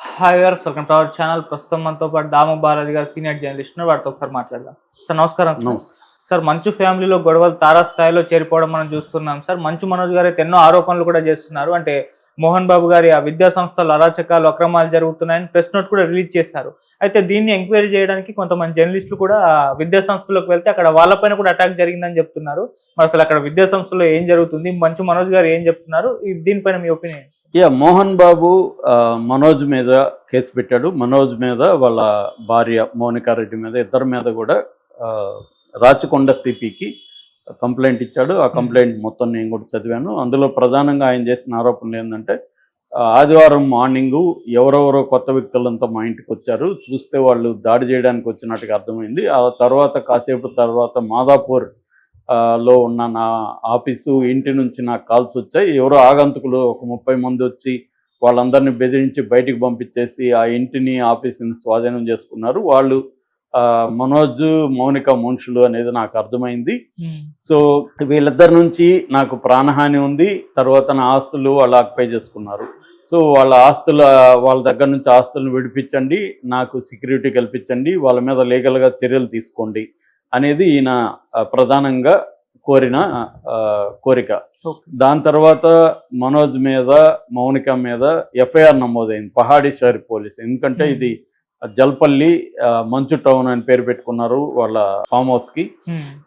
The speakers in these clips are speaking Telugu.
Hi viewers, welcome to our channel. ప్రస్తుతం మనతో పాటు దాము భారతి గారు సీనియర్ జర్నలిస్ట్ ఉన్నారు. వారితో ఒకసారి మాట్లాడదాం. సార్ నమస్కారం. నమస్తే. సార్ మంచు ఫ్యామిలీలో గొడవలు తారాస్థాయిలో చేరిపోవడం మనం చూస్తున్నాం. సార్ మంచు మనోజ్ గారు అయితే ఎన్నో ఆరోపణలు కూడా చేస్తున్నారు. అంటే మోహన్ బాబు గారి ఆ విద్యా సంస్థలు అరాచకాలు అక్రమాలు జరుగుతున్నాయని ప్రెస్ నోట్ కూడా రిలీజ్ చేశారు. అయితే దీన్ని ఎంక్వైరీ చేయడానికి కొంతమంది జర్నలిస్టులు కూడా విద్యా సంస్థలకు వెళ్తే అక్కడ వాళ్ళపైన కూడా అటాక్ జరిగిందని చెప్తున్నారు. మరి అసలు అక్కడ విద్యా సంస్థలో ఏం జరుగుతుంది, మంచు మనోజ్ గారు ఏం చెప్తున్నారు, దీనిపైన మీ ఒపీనియన్? మోహన్ బాబు మనోజ్ మీద కేసు పెట్టాడు. మనోజ్ మీద వాళ్ళ భార్య మౌనికా రెడ్డి మీద ఇద్దరి మీద కూడా రాచకొండ సిపికి కంప్లైంట్ ఇచ్చాడు. ఆ కంప్లైంట్ మొత్తం నేను కూడా చదివాను. అందులో ప్రధానంగా ఆయన చేసిన ఆరోపణలు ఏంటంటే ఆదివారం మార్నింగు ఎవరెవరో కొత్త వ్యక్తులంతా మా ఇంటికి వచ్చారు. చూస్తే వాళ్ళు దాడి చేయడానికి వచ్చినట్టుగా అర్థమైంది. ఆ తర్వాత కాసేపు తర్వాత మాదాపూర్ లో ఉన్న నా ఆఫీసు ఇంటి నుంచి నాకు కాల్స్ వచ్చాయి. ఎవరో ఆగంతుకులు ఒక 30 మంది వచ్చి వాళ్ళందరినీ బెదిరించి బయటికి పంపించేసి ఆ ఇంటిని ఆఫీసుని స్వాధీనం చేసుకున్నారు. వాళ్ళు మనోజ్ మౌనిక మనుషులు అనేది నాకు అర్థమైంది. సో వీళ్ళిద్దరి నుంచి నాకు ప్రాణహాని ఉంది. తర్వాత నా ఆస్తులు వాళ్ళు ఆక్యుపై చేసుకున్నారు. సో వాళ్ళ దగ్గర నుంచి ఆస్తులను విడిపించండి, నాకు సెక్యూరిటీ కల్పించండి, వాళ్ళ మీద లీగల్గా చర్యలు తీసుకోండి అనేది ఈయన ప్రధానంగా కోరిన కోరిక. దాని తర్వాత మనోజ్ మీద మౌనిక మీద ఎఫ్ఐఆర్ నమోదైంది పహాడీ షహర్ పోలీస్. ఎందుకంటే ఇది జల్పల్లి మంచు టౌన్ అని పేరు పెట్టుకున్నారు వాళ్ళ ఫామ్ హౌస్ కి.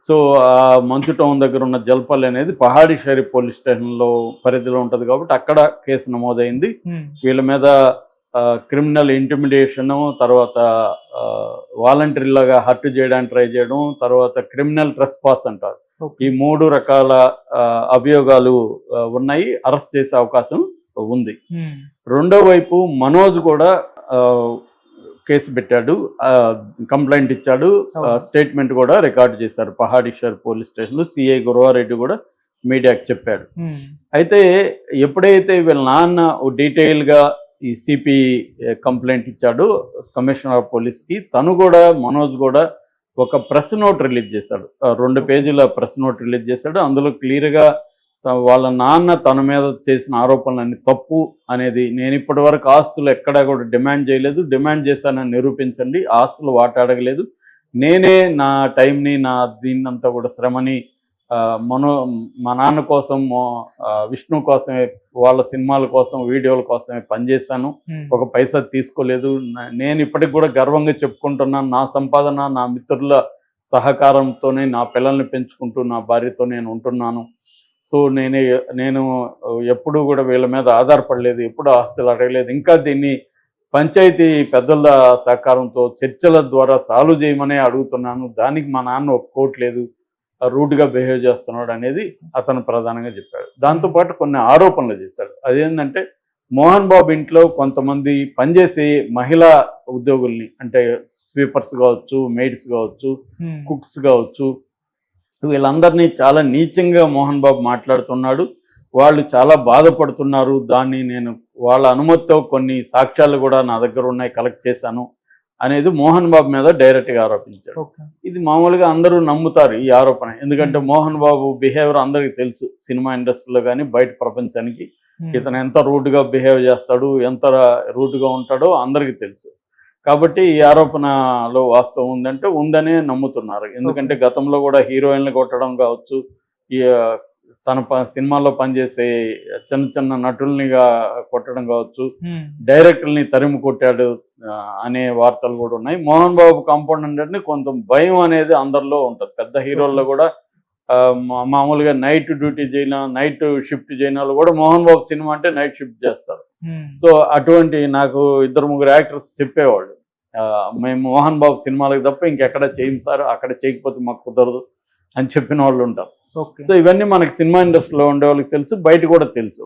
సో ఆ మంచు టౌన్ దగ్గర ఉన్న జల్పల్లి అనేది పహాడీ షరీఫ్ పోలీస్ స్టేషన్ లో పరిధిలో ఉంటది కాబట్టి అక్కడ కేసు నమోదైంది. వీళ్ళ మీద క్రిమినల్ ఇంటిమిడేషన్, తర్వాత వాలంటరీ లాగా హర్ట్ చేయడానికి ట్రై చేయడం, తర్వాత క్రిమినల్ ట్రెస్పాస్ అంటారు. ఈ 3 రకాల అభియోగాలు ఉన్నాయి. అరెస్ట్ చేసే అవకాశం ఉంది. రెండో వైపు మనోజ్ కూడా కేసు పెట్టాడు, కంప్లైంట్ ఇచ్చాడు, స్టేట్మెంట్ కూడా రికార్డు చేశారు పహాడీశ్వర్ పోలీస్ స్టేషన్లో. సిఐ గురవారెడ్డి కూడా మీడియాకి చెప్పాడు. అయితే ఎప్పుడైతే వీళ్ళ నాన్న డీటెయిల్గా ఈ సిపి కంప్లైంట్ ఇచ్చాడు కమిషనర్ ఆఫ్ పోలీస్కి, తను కూడా మనోజ్ కూడా ఒక ప్రెస్ నోట్ రిలీజ్ చేశాడు. 2 పేజీల ప్రెస్ నోట్ రిలీజ్ చేశాడు. అందులో క్లియర్గా వాళ్ళ నాన్న తన మీద చేసిన ఆరోపణలన్నీ తప్పు అనేది, నేను ఇప్పటి వరకు ఆస్తులు ఎక్కడా కూడా డిమాండ్ చేయలేదు, డిమాండ్ చేశానని నిరూపించండి, ఆస్తులు వాటి అడగలేదు, నేనే నా టైంని నా దీన్నంతా కూడా శ్రమని మా నాన్న కోసం విష్ణు కోసమే, వాళ్ళ సినిమాల కోసం వీడియోల కోసమే పనిచేశాను, ఒక పైసా తీసుకోలేదు. నేను ఇప్పటికి కూడా గర్వంగా చెప్పుకుంటున్నాను, నా సంపాదన నా మిత్రుల సహకారంతోనే నా పిల్లల్ని పెంచుకుంటూ నా భార్యతో నేను ఉంటున్నాను. సో నేను ఎప్పుడూ కూడా వీళ్ళ మీద ఆధారపడలేదు, ఎప్పుడు ఆస్తులు అడగలేదు. ఇంకా దీన్ని పంచాయతీ పెద్దల సహకారంతో చర్చల ద్వారా సాల్వ్ చేయమనే అడుగుతున్నాను, దానికి మా నాన్న ఒప్పుకోవట్లేదు, రూడ్గా బిహేవ్ చేస్తున్నాడు అనేది అతను ప్రధానంగా చెప్పాడు. దాంతోపాటు కొన్ని ఆరోపణలు చేశాడు. అదేంటంటే మోహన్ బాబు ఇంట్లో కొంతమంది పనిచేసే మహిళా ఉద్యోగుల్ని, అంటే స్వీపర్స్ కావచ్చు, మెయిడ్స్ కావచ్చు, కుక్స్ కావచ్చు, వీళ్ళందరినీ చాలా నీచంగా మోహన్ బాబు మాట్లాడుతున్నాడు. వాళ్ళు చాలా బాధపడుతున్నారు. దాన్ని నేను వాళ్ళ అనుమతితో కొన్ని సాక్ష్యాలు కూడా నా దగ్గర ఉన్నాయి, కలెక్ట్ చేశాను అనేది మోహన్ బాబు మీద డైరెక్ట్గా ఆరోపించాడు. ఇది మామూలుగా అందరూ నమ్ముతారు ఈ ఆరోపణ, ఎందుకంటే మోహన్ బాబు బిహేవియర్ అందరికీ తెలుసు. సినిమా ఇండస్ట్రీలో కానీ బయట ప్రపంచానికి ఇతను ఎంత రూడ్గా బిహేవ్ చేస్తాడు, ఎంత రూడ్గా ఉంటాడో అందరికీ తెలుసు. కాబట్టి ఈ ఆరోపణలో వాస్తవం ఉందంటే ఉందనే నమ్ముతున్నారు. ఎందుకంటే గతంలో కూడా హీరోయిన్లు కొట్టడం కావచ్చు, ఈ తన సినిమాల్లో పనిచేసే చిన్న చిన్న నటుల్నిగా కొట్టడం కావచ్చు, డైరెక్టర్ని తరిమి కొట్టాడు అనే వార్తలు కూడా ఉన్నాయి. మోహన్ బాబు కాంపౌండ్ అంటే కొంత భయం అనేది అందరిలో ఉంటుంది. పెద్ద హీరోల్లో కూడా మామూలుగా నైట్ డ్యూటీ చేయన, నైట్ షిఫ్ట్ చేయని వాళ్ళు కూడా మోహన్ బాబు సినిమా అంటే నైట్ షిఫ్ట్ చేస్తారు. సో అటువంటి నాకు 2-3 యాక్టర్స్ చెప్పేవాళ్ళు, మేము మోహన్ బాబు సినిమాలకు తప్ప ఇంకెక్కడ చేయం సార్, అక్కడ చేయకపోతే మాకు కుదరదు అని చెప్పిన వాళ్ళు ఉంటారు. సో ఇవన్నీ మనకి సినిమా ఇండస్ట్రీలో ఉండే వాళ్ళకి తెలుసు, బయట కూడా తెలుసు.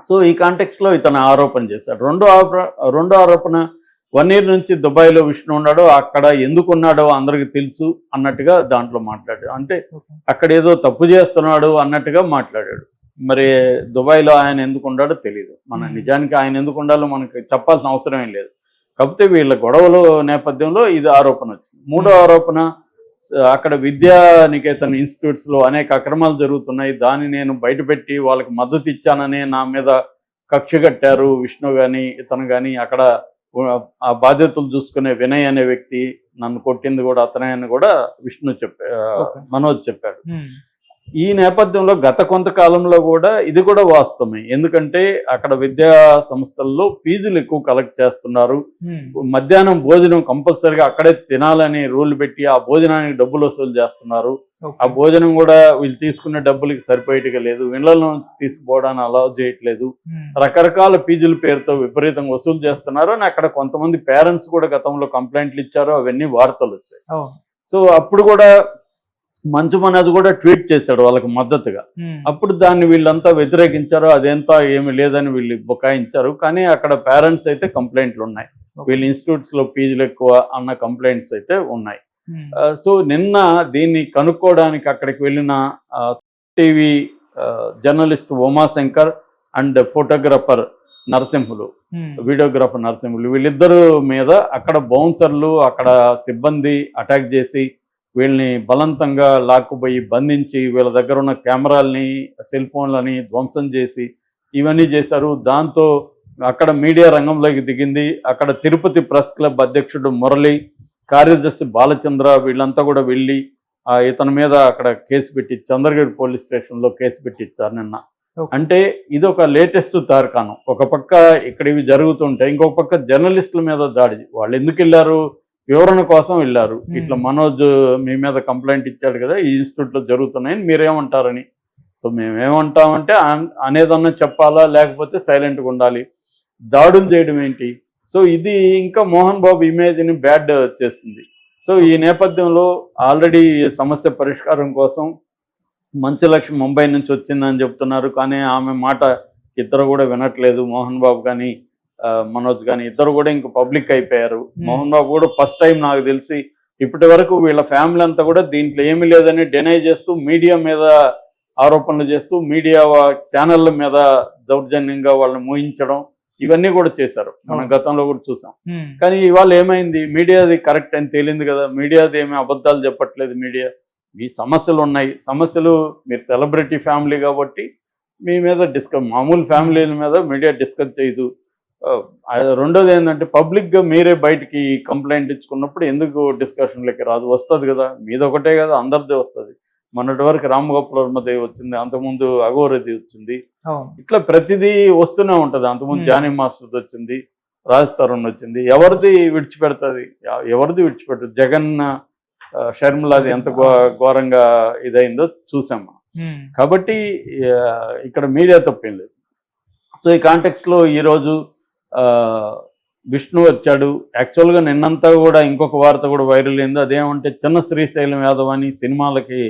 సో ఈ కాంటెక్స్లో ఇతను ఆరోపణ చేశాడు. రెండో ఆరోపణ 1 year నుంచి దుబాయ్లో విష్ణు ఉన్నాడో, అక్కడ ఎందుకు ఉన్నాడో అందరికి తెలుసు అన్నట్టుగా దాంట్లో మాట్లాడాడు. అంటే అక్కడ ఏదో తప్పు చేస్తున్నాడు అన్నట్టుగా మాట్లాడాడు. మరి దుబాయ్లో ఆయన ఎందుకు ఉన్నాడో తెలియదు. నిజానికి ఆయన ఎందుకు ఉండాలో మనకి చెప్పాల్సిన అవసరం ఏం లేదు. కాకపోతే వీళ్ళ గొడవల నేపథ్యంలో ఇది ఆరోపణ వచ్చింది. మూడో ఆరోపణ, అక్కడ విద్యానికేతన్ ఇన్స్టిట్యూట్స్లో అనేక అక్రమాలు జరుగుతున్నాయి, దాన్ని నేను బయటపెట్టి వాళ్ళకి మద్దతు ఇచ్చాననే నా మీద కక్ష కట్టారు విష్ణు కానీ ఇతను కానీ. అక్కడ ఆ బాధ్యతలు చూసుకునే వినయ్ అనే వ్యక్తి నన్ను కొట్టింది కూడా అతనే అని కూడా విష్ణు మనోజ్ చెప్పాడు. ఈ నేపథ్యంలో గత కొంతకాలంలో కూడా ఇది కూడా వాస్తవమే. ఎందుకంటే అక్కడ విద్యా సంస్థల్లో ఫీజులు ఎక్కువ కలెక్ట్ చేస్తున్నారు. మధ్యాహ్నం భోజనం కంపల్సరిగా అక్కడే తినాలని రూల్ పెట్టి ఆ భోజనానికి డబ్బులు వసూలు చేస్తున్నారు. ఆ భోజనం కూడా వీళ్ళు తీసుకునే డబ్బులకి సరిపోయేట్టుగా లేదు. ఇళ్లలో నుంచి తీసుకుపోవడానికి అలౌ చేయట్లేదు. రకరకాల ఫీజుల పేరుతో విపరీతంగా వసూలు చేస్తున్నారు అని అక్కడ కొంతమంది పేరెంట్స్ కూడా గతంలో కంప్లైంట్లు ఇచ్చారు. అవన్నీ వార్తలు వచ్చాయి. సో అప్పుడు కూడా మంచు మనోజ్ కూడా ట్వీట్ చేశాడు వాళ్ళకి మద్దతుగా. అప్పుడు దాన్ని వీళ్ళంతా వ్యతిరేకించారు. అదేంతా ఏమి లేదని వీళ్ళు బుకాయించారు. కానీ అక్కడ పేరెంట్స్ అయితే కంప్లైంట్లు ఉన్నాయి. వీళ్ళ ఇన్స్టిట్యూట్స్ లో ఫీజులు ఎక్కువ అన్న కంప్లైంట్స్ అయితే ఉన్నాయి. సో నిన్న దీన్ని కనుక్కోవడానికి అక్కడికి వెళ్ళిన TV journalist Umashankar and photographer Narasimhulu, videographer Narasimhulu, వీళ్ళిద్దరు మీద అక్కడ బౌన్సర్లు అక్కడ సిబ్బంది అటాక్ చేసి వీళ్ళని బలవంతంగా లాక్కుపోయి బంధించి వీళ్ళ దగ్గర ఉన్న కెమెరాలని సెల్ ఫోన్లని ధ్వంసం చేసి ఇవన్నీ చేశారు. దాంతో అక్కడ మీడియా రంగంలోకి దిగింది. అక్కడ తిరుపతి ప్రెస్ క్లబ్ అధ్యక్షుడు మురళి, కార్యదర్శి బాలచంద్ర వీళ్ళంతా కూడా వెళ్ళి ఇతని మీద అక్కడ కేసు పెట్టి చంద్రగిరి పోలీస్ స్టేషన్లో కేసు పెట్టించారు నిన్న. అంటే ఇది ఒక లేటెస్ట్ తార్కాణం. ఒక పక్క ఇక్కడ ఇవి జరుగుతుంటాయి, ఇంకొక పక్క జర్నలిస్టుల మీద దాడి. వాళ్ళు ఎందుకు వెళ్ళారు? వివరణ కోసం వెళ్ళారు. ఇట్లా మనోజ్ మీ మీద కంప్లైంట్ ఇచ్చాడు కదా, ఈ ఇన్స్టిట్యూట్లో జరుగుతున్నాయని మీరేమంటారని. సో మేమేమంటామంటే అనేదన్నా చెప్పాలా, లేకపోతే సైలెంట్గా ఉండాలి. దాడులు చేయడం ఏంటి? సో ఇది ఇంకా మోహన్ బాబు ఇమేజ్ని బ్యాడ్ చేస్తుంది. సో ఈ నేపథ్యంలో ఆల్రెడీ సమస్య పరిష్కారం కోసం మంచులక్ష్మి ముంబై నుంచి వచ్చిందని చెప్తున్నారు. కానీ ఆమె మాట ఇద్దరు కూడా వినట్లేదు. మోహన్ బాబు కానీ మనోజ్ కానీ ఇద్దరు కూడా ఇంకా పబ్లిక్ అయిపోయారు. మోహన్ బాబు కూడా ఫస్ట్ టైం నాకు తెలిసి ఇప్పటి వరకు వీళ్ళ ఫ్యామిలీ అంతా కూడా దీంట్లో ఏమీ లేదని డినై చేస్తూ మీడియా మీద ఆరోపణలు చేస్తూ మీడియా ఛానళ్ళ మీద దౌర్జన్యంగా వాళ్ళని మోయించడం ఇవన్నీ కూడా చేశారు. మనం గతంలో కూడా చూసాం. కానీ ఇవాళ ఏమైంది? మీడియాది కరెక్ట్ అని తేలింది కదా. మీడియాది ఏమీ అబద్ధాలు చెప్పట్లేదు. మీడియా ఈ సమస్యలు ఉన్నాయి. సమస్యలు మీరు సెలబ్రిటీ ఫ్యామిలీ కాబట్టి మీ మీద మామూలు ఫ్యామిలీల మీద మీడియా డిస్కస్ చేయదు. రెండోది ఏంటంటే పబ్లిక్గా మీరే బయటికి కంప్లైంట్ ఇచ్చుకున్నప్పుడు ఎందుకు డిస్కషన్లకి రాదు? వస్తుంది కదా, మీద ఒకటే కదా, అందరిదే వస్తుంది. మొన్నటి వరకు రామగోపాల్ వర్మదేవి వచ్చింది, అంతకుముందు అఘోరది వచ్చింది. ఇట్లా ప్రతిదీ వస్తూనే ఉంటుంది. అంతకుముందు జానీ మాస్టర్ వచ్చింది, రాజ్ తరుణ్ వచ్చింది. ఎవరిది విడిచిపెడుతుంది? ఎవరిది విడిచిపెడుతుంది? జగన్ షర్మిలాది ఎంత ఘోరంగా ఇదైందో చూసాం మనం. కాబట్టి ఇక్కడ మీడియా తప్పేం లేదు. సో ఈ కాంటెక్స్లో ఈరోజు విష్ణు వచ్చాడు. యాక్చువల్గా నిన్నంతా కూడా ఇంకొక వార్త కూడా వైరల్ అయింది. అదేమంటే చిన్న శ్రీశైలం యాదవ్ అని సినిమాలకి